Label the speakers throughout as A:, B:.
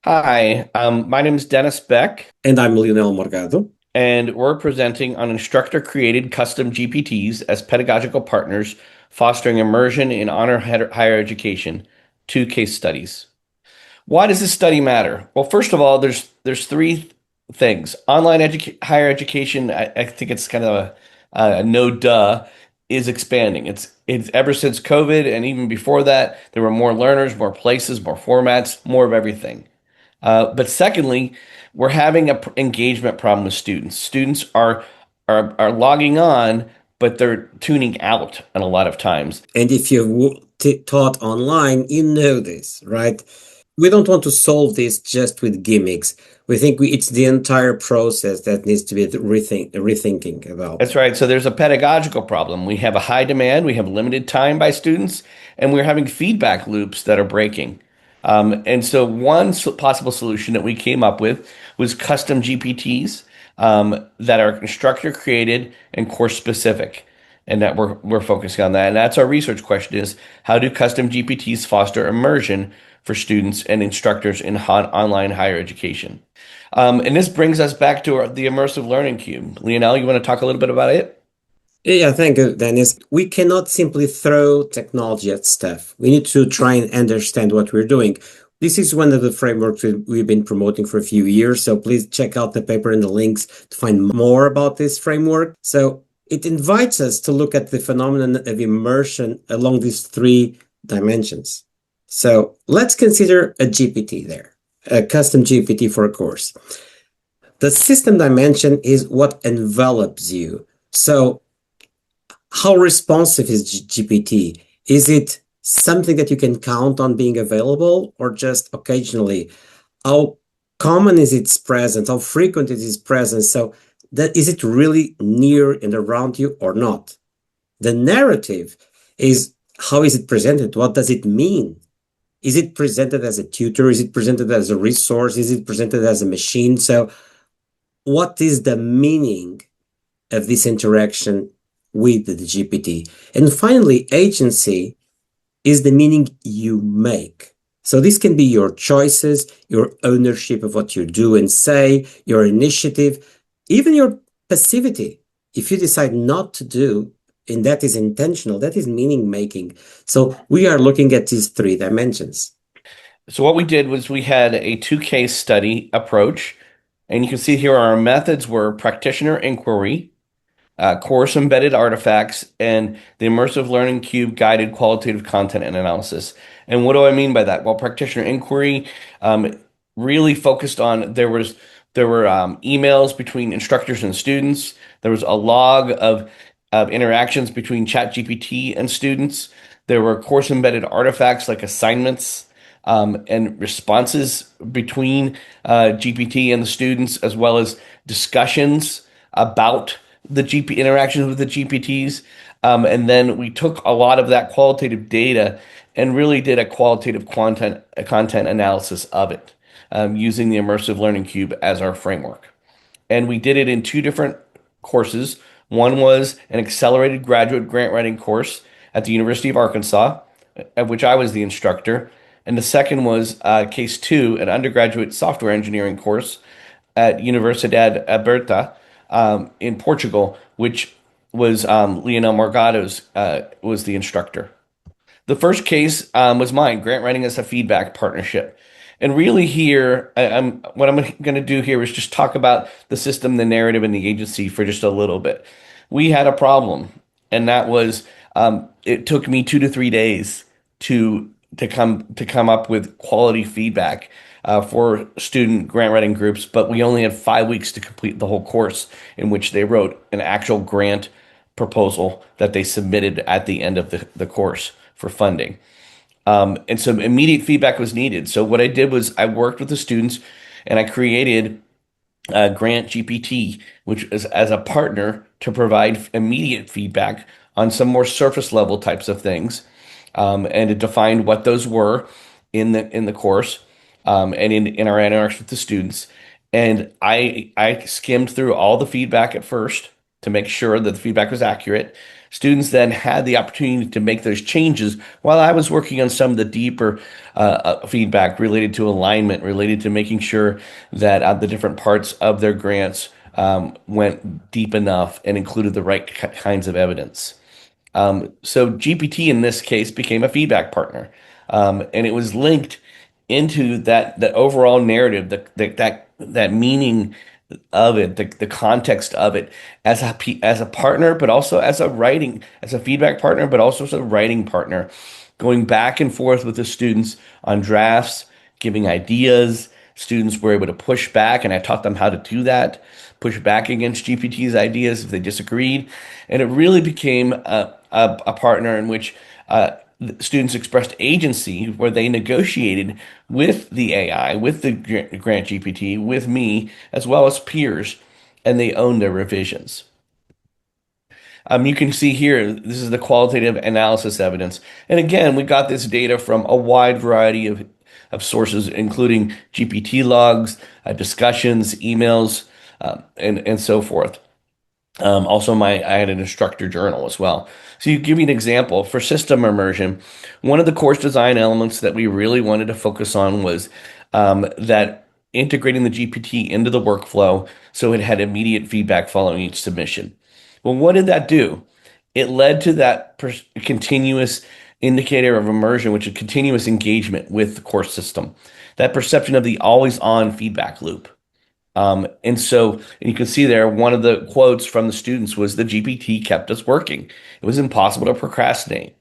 A: Hi, my name is Dennis Beck,
B: And I'm Lionel Morgado.
A: and we're presenting on instructor-created custom GPTs as pedagogical partners, fostering immersion in higher education. Two case studies. Why does this study matter? Well, first of all, there's three things. Higher education, I think it's kind of a no duh, is expanding. It's ever since COVID and even before that, there were more learners, more places, more formats, more of everything. But secondly, we're having an engagement problem with students. Students are logging on, but they're tuning out a lot of times.
B: And if you've taught online, you know this, right? We don't want to solve this just with gimmicks. We think it's the entire process that needs to be rethinking about.
A: That's right. So there's a pedagogical problem. We have a high demand, we have limited time by students, and we're having feedback loops that are breaking. And so one possible solution that we came up with was custom GPTs that are instructor created and course specific, and that we're focusing on that. And that's our research question: is how do custom GPTs foster immersion for students and instructors in online higher education? And this brings us back to the immersive learning cube. Lionel, you want to talk a little bit about it?
B: Yeah, thank you, Dennis. We cannot simply throw technology at stuff. We need to try and understand what we're doing. This is one of the frameworks we've been promoting for a few years, so please check out the paper and the links to find more about this framework. So it invites us to look at the phenomenon of immersion along these three dimensions. So let's consider a GPT there, a custom GPT for a course. The system dimension is what envelops you. So how responsive is GPT? Is it something that you can count on being available or just occasionally? How common is its presence? How frequent is its presence? So that is it really near and around you or not? The narrative is how is it presented? What does it mean? Is it presented as a tutor? Is it presented as a resource? Is it presented as a machine? So what is the meaning of this interaction with the GPT? And finally, agency is the meaning you make. So this can be your choices, your ownership of what you do and say, your initiative, even your passivity. If you decide not to do, and that is intentional, that is meaning making. So we are looking at these three dimensions.
A: So what we did was we had a two case study approach, and you can see here our methods were practitioner inquiry, course embedded artifacts, and the immersive learning cube guided qualitative content and analysis. And what do I mean by that? Well, practitioner inquiry really focused on there were emails between instructors and students. There was a log of interactions between ChatGPT and students. There were course embedded artifacts like assignments and responses between GPT and the students, as well as discussions about the GP interactions with the GPTs. And then we took a lot of that qualitative data and really did a qualitative content analysis of it using the Immersive Learning Cube as our framework. And we did it in two different courses. One was an accelerated graduate grant writing course at the University of Arkansas, at which I was the instructor. And the second was case two, an undergraduate software engineering course at Universidade Aberta in Portugal, which was Lionel Morgado's was the instructor. The first case was mine, grant writing as a feedback partnership. And really here, what I'm going to do here is just talk about the system, the narrative, and the agency for just a little bit. We had a problem, and that was it took me 2 to 3 days to come up with quality feedback for student grant writing groups, but we only had 5 weeks to complete the whole course in which they wrote an actual grant proposal that they submitted at the end of the course for funding. And so immediate feedback was needed. So what I did was I worked with the students and I created Grant GPT, which is as a partner to provide immediate feedback on some more surface level types of things, and to define what those were in the course, and in our interactions with the students. And I skimmed through all the feedback at first to make sure that the feedback was accurate. Students then had the opportunity to make those changes while I was working on some of the deeper feedback related to alignment, related to making sure that the different parts of their grants went deep enough and included the right kinds of evidence. So GPT in this case became a feedback partner, and it was linked into that overall narrative, that meaning of it, the context of it as a partner, but also as a feedback partner, but also as a writing partner, going back and forth with the students on drafts, giving ideas. Students were able to push back, and I taught them how to do that, push back against GPT's ideas if they disagreed. And it really became a partner in which students expressed agency, where they negotiated with the AI, with the Grant GPT, with me, as well as peers, and they owned their revisions. You can see here, this is the qualitative analysis evidence. And again, we got this data from a wide variety of sources, including GPT logs, discussions, emails, and so forth. Also, I had an instructor journal as well. So you give me an example for system immersion. One of the course design elements that we really wanted to focus on was that integrating the GPT into the workflow so it had immediate feedback following each submission. Well, what did that do? It led to that continuous indicator of immersion, which is continuous engagement with the course system, that perception of the always on feedback loop. And you can see there, one of the quotes from the students was the GPT kept us working. It was impossible to procrastinate.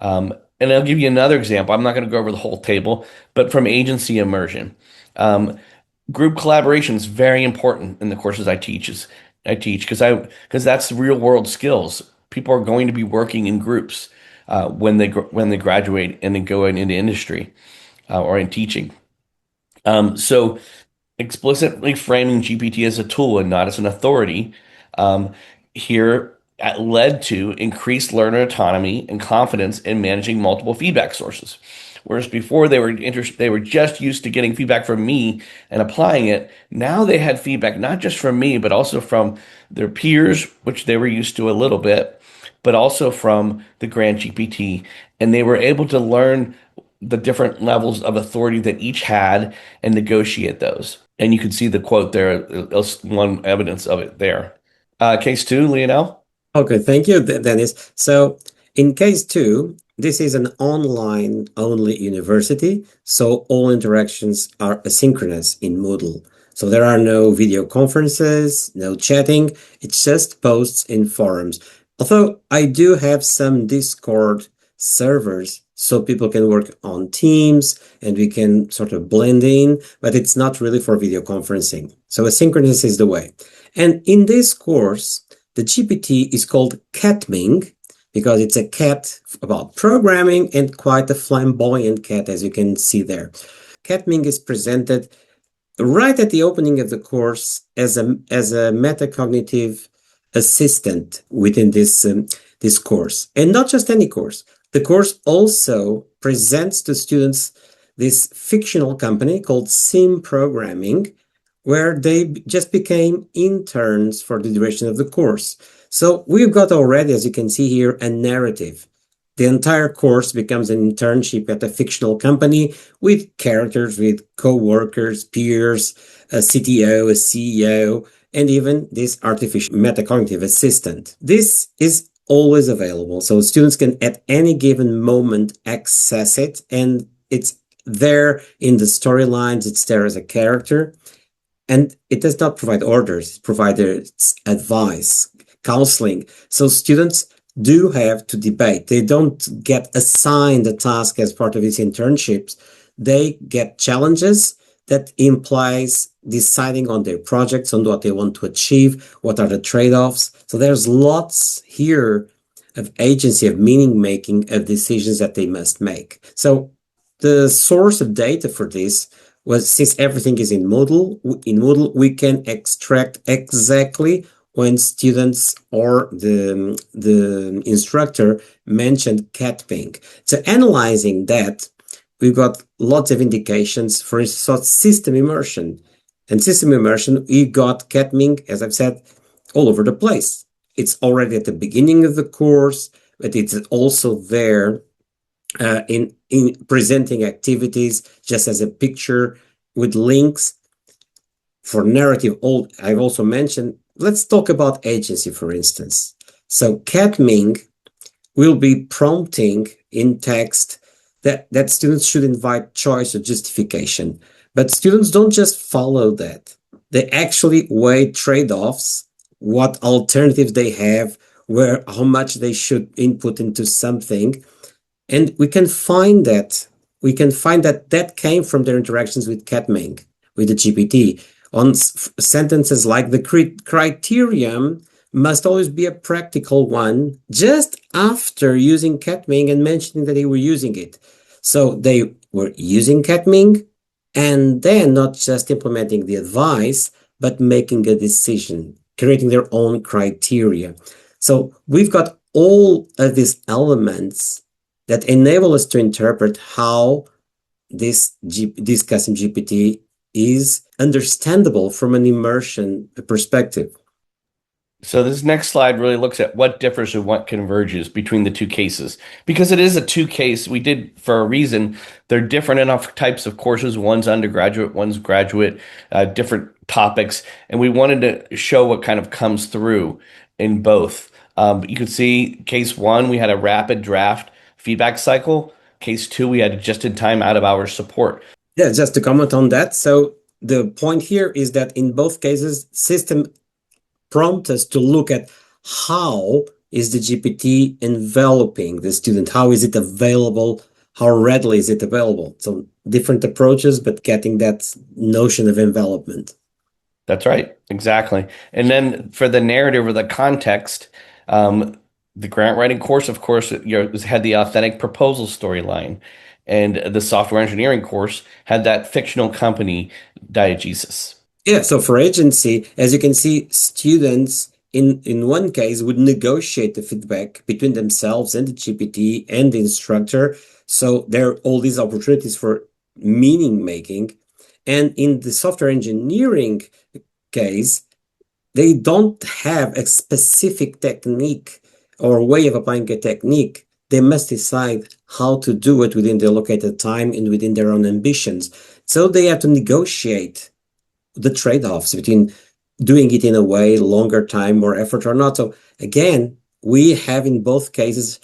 A: And I'll give you another example. I'm not going to go over the whole table, but from agency immersion. Group collaboration is very important in the courses I teach because that's real world skills. People are going to be working in groups when they graduate and then go into industry or in teaching. So explicitly framing GPT as a tool and not as an authority, um, here led to increased learner autonomy and confidence in managing multiple feedback sources. Whereas before they were just used to getting feedback from me and applying it. Now they had feedback not just from me, but also from their peers, which they were used to a little bit, but also from the Grant GPT, and they were able to learn the different levels of authority that each had and negotiate those. And you can see the quote there, one evidence of it there. Case two, Lionel.
B: Okay, thank you, Dennis. So in case two, this is an online only university, so all interactions are asynchronous in Moodle. So there are no video conferences, no chatting, it's just posts in forums. Although I do have some Discord servers so people can work on Teams and we can sort of blend in, but it's not really for video conferencing. So asynchronous is the way. And in this course, the GPT is called Catming because it's a cat about programming and quite a flamboyant cat, as you can see there. Catming is presented right at the opening of the course as a metacognitive assistant within this course, and not just any course. The course also presents to students this fictional company called Sim Programming, where they just became interns for the duration of the course. So we've got already, as you can see here, a narrative. The entire course becomes an internship at a fictional company with characters, with co-workers, peers, a CTO, a CEO, and even this artificial metacognitive assistant. This is always available, so students can at any given moment access it, and it's there in the storylines, it's there as a character. And it does not provide orders, it provides advice, counseling. So students do have to debate. They don't get assigned a task as part of these internships. They get challenges that implies deciding on their projects, on what they want to achieve, what are the trade-offs. So there's lots here of agency, of meaning making, of decisions that they must make. So the source of data for this was, since everything is in Moodle, we can extract exactly when students or the instructor mentioned catping. So analyzing that, we've got lots of indications for system immersion. And system immersion, we got catming, as I've said, all over the place. It's already at the beginning of the course, but it's also there in presenting activities just as a picture with links for narrative. I've also mentioned, let's talk about agency, for instance. So Catming will be prompting in text that students should invite choice or justification. But students don't just follow that. They actually weigh trade-offs, what alternatives they have, where how much they should input into something. And we can find that that came from their interactions with Catming, with the GPT, on sentences like the criterion must always be a practical one, just after using Catming and mentioning that they were using it. So they were using Catming and then not just implementing the advice, but making a decision, creating their own criteria. So we've got all of these elements that enable us to interpret how this custom GPT is understandable from an immersion perspective.
A: So this next slide really looks at what differs and what converges between the two cases. Because it is a two case, we did for a reason. They're different enough types of courses. One's undergraduate, one's graduate, different topics. And we wanted to show what kind of comes through in both. You can see case one, we had a rapid draft feedback cycle. Case two, we had just-in-time out-of-hours support.
B: Yeah, just to comment on that. So the point here is that in both cases, system prompt us to look at how is the GPT enveloping the student? How is it available? How readily is it available? So different approaches, but getting that notion of envelopment.
A: That's right, exactly. And then for the narrative or the context, the grant writing course, of course, had the authentic proposal storyline, and the software engineering course had that fictional company diegesis.
B: Yeah, so for agency, as you can see, students in one case would negotiate the feedback between themselves and the GPT and the instructor. So there are all these opportunities for meaning making. And in the software engineering case, they don't have a specific technique or way of applying a technique. They must decide how to do it within the allocated time and within their own ambitions. So they have to negotiate the trade-offs between doing it in a way, longer time, more effort or not. So again, we have in both cases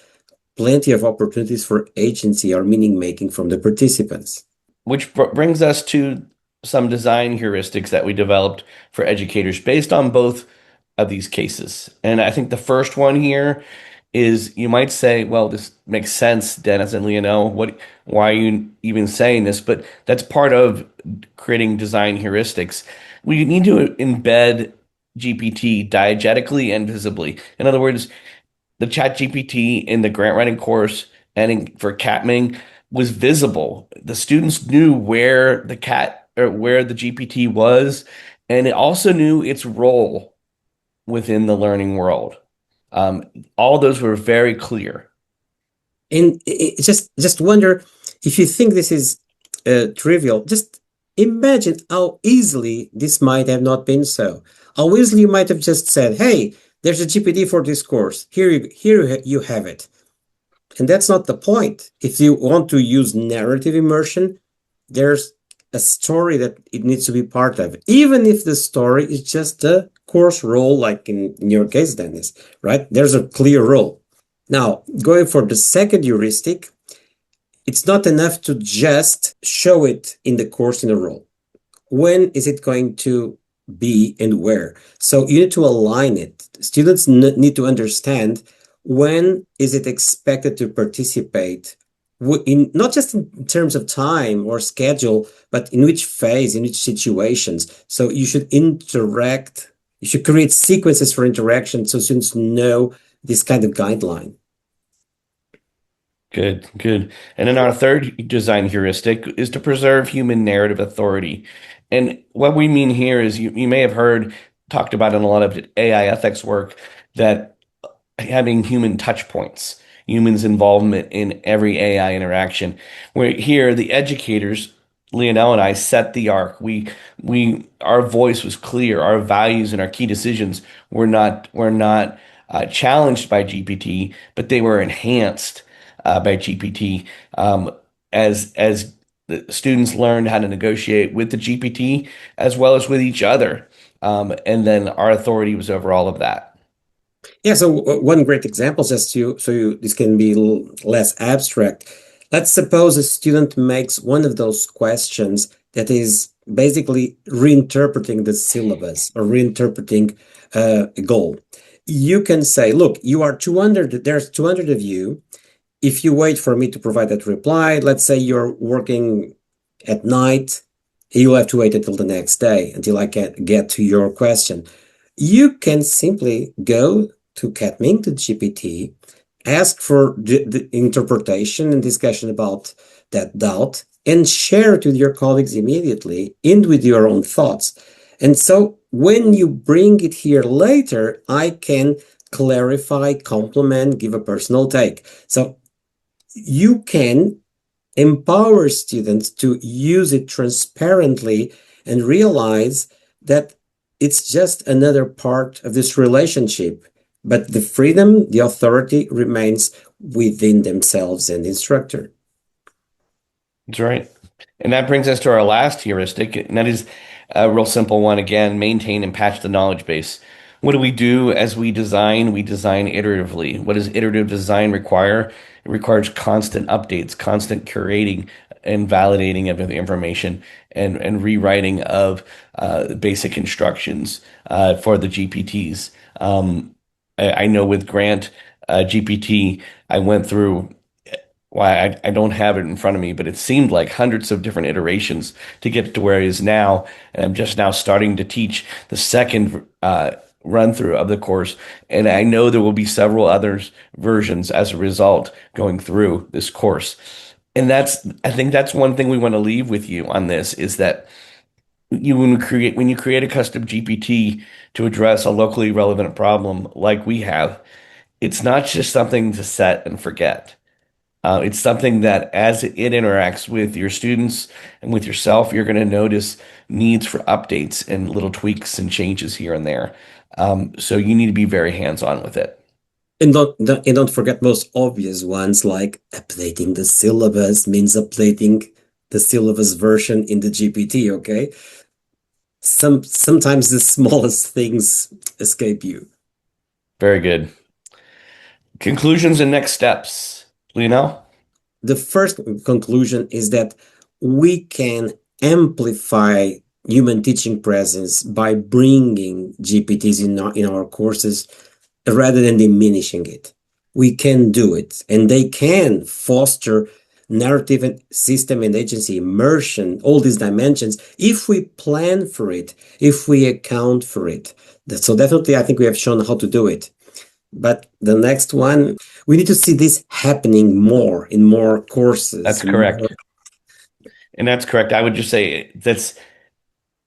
B: plenty of opportunities for agency or meaning making from the participants.
A: Which brings us to some design heuristics that we developed for educators based on both of these cases. And I think the first one here is you might say, well, this makes sense, Dennis and Leonel. Why are you even saying this? But that's part of creating design heuristics. We need to embed GPT diegetically and visibly. In other words, the chat GPT in the grant writing course and for Catming was visible. The students knew where the cat or where the GPT was, and it also knew its role within the learning world. All those were very clear.
B: And just wonder if you think this is trivial. Just imagine how easily this might have not been so. How easily you might have just said, "Hey, there's a GPT for this course. Here you have it." And that's not the point. If you want to use narrative immersion, there's a story that it needs to be part of, even if the story is just a course role, like in your case, Dennis, right? There's a clear role. Now, going for the second heuristic, it's not enough to just show it in the course in a role. When is it going to be and where? So you need to align it. Students need to understand when is it expected to participate in not just in terms of time or schedule, but in which phase, in which situations. So you should interact, you should create sequences for interaction so students know this kind of guideline.
A: Good, good. And then our third design heuristic is to preserve human narrative authority. And what we mean here is you may have heard talked about in a lot of AI ethics work that having human touch points, humans' involvement in every AI interaction. Where here, the educators, Leonel and I, set the arc. Our voice was clear. Our values and our key decisions were not challenged by GPT, but they were enhanced by GPT as the students learned how to negotiate with the GPT as well as with each other. And then our authority was over all of that.
B: Yeah, so one great example, just this can be less abstract. Let's suppose a student makes one of those questions that is basically reinterpreting the syllabus or reinterpreting a goal. You can say, look, you are 200, there's 200 of you. If you wait for me to provide that reply, let's say you're working at night, you'll have to wait until the next day until I can get to your question. You can simply go to Catming, to GPT, ask for the interpretation and discussion about that doubt, and share it with your colleagues immediately and with your own thoughts. And so when you bring it here later, I can clarify, complement, give a personal take. So you can empower students to use it transparently and realize that it's just another part of this relationship. But the freedom, the authority remains within themselves and the instructor.
A: That's right. And that brings us to our last heuristic, and that is a real simple one again, maintain and patch the knowledge base. What do we do as we design? We design iteratively. What does iterative design require? It requires constant updates, constant curating and validating of the information and rewriting of basic instructions for the GPTs. I know with Grant GPT, I went through why I don't have it in front of me, but it seemed like hundreds of different iterations to get to where it is now. And I'm just now starting to teach the second run through of the course. And I know there will be several other versions as a result going through this course. And I think that's one thing we want to leave with you on this is that when you create a custom GPT to address a locally relevant problem like we have, it's not just something to set and forget. It's something that as it interacts with your students and with yourself, you're going to notice needs for updates and little tweaks and changes here and there. So you need to be very hands-on with it.
B: And don't forget most obvious ones like updating the syllabus means updating the syllabus version in the GPT, okay? Sometimes the smallest things escape you.
A: Very good. Conclusions and next steps. Lino?
B: The first conclusion is that we can amplify human teaching presence by bringing GPTs in our courses rather than diminishing it. We can do it, and they can foster narrative and system and agency immersion, all these dimensions, if we plan for it, if we account for it. So definitely, I think we have shown how to do it. But the next one, we need to see this happening more in more courses.
A: That's correct. And that's correct. I would just say that's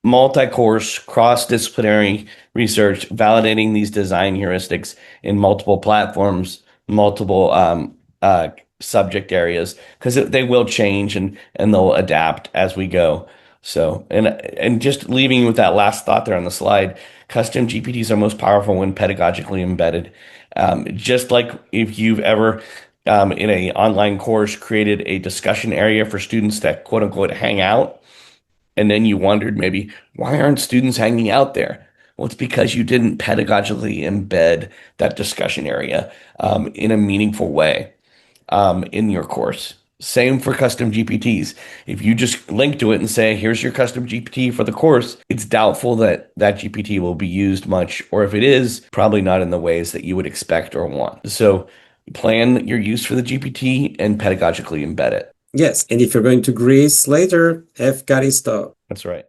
A: multi-course, cross-disciplinary research, validating these design heuristics in multiple platforms, multiple subject areas, because they will change and they'll adapt as we go. So, and just leaving you with that last thought there on the slide, custom GPTs are most powerful when pedagogically embedded. Just like if you've ever in a online course created a discussion area for students that quote unquote hang out, and then you wondered maybe, why aren't students hanging out there? Well, it's because you didn't pedagogically embed that discussion area in a meaningful way in your course. Same for custom GPTs. If you just link to it and say, here's your custom GPT for the course, it's doubtful that that GPT will be used much, or if it is, probably not in the ways that you would expect or want. So plan your use for the GPT and pedagogically embed it.
B: Yes, and if you're going to Greece later, Efkaristo.
A: That's right.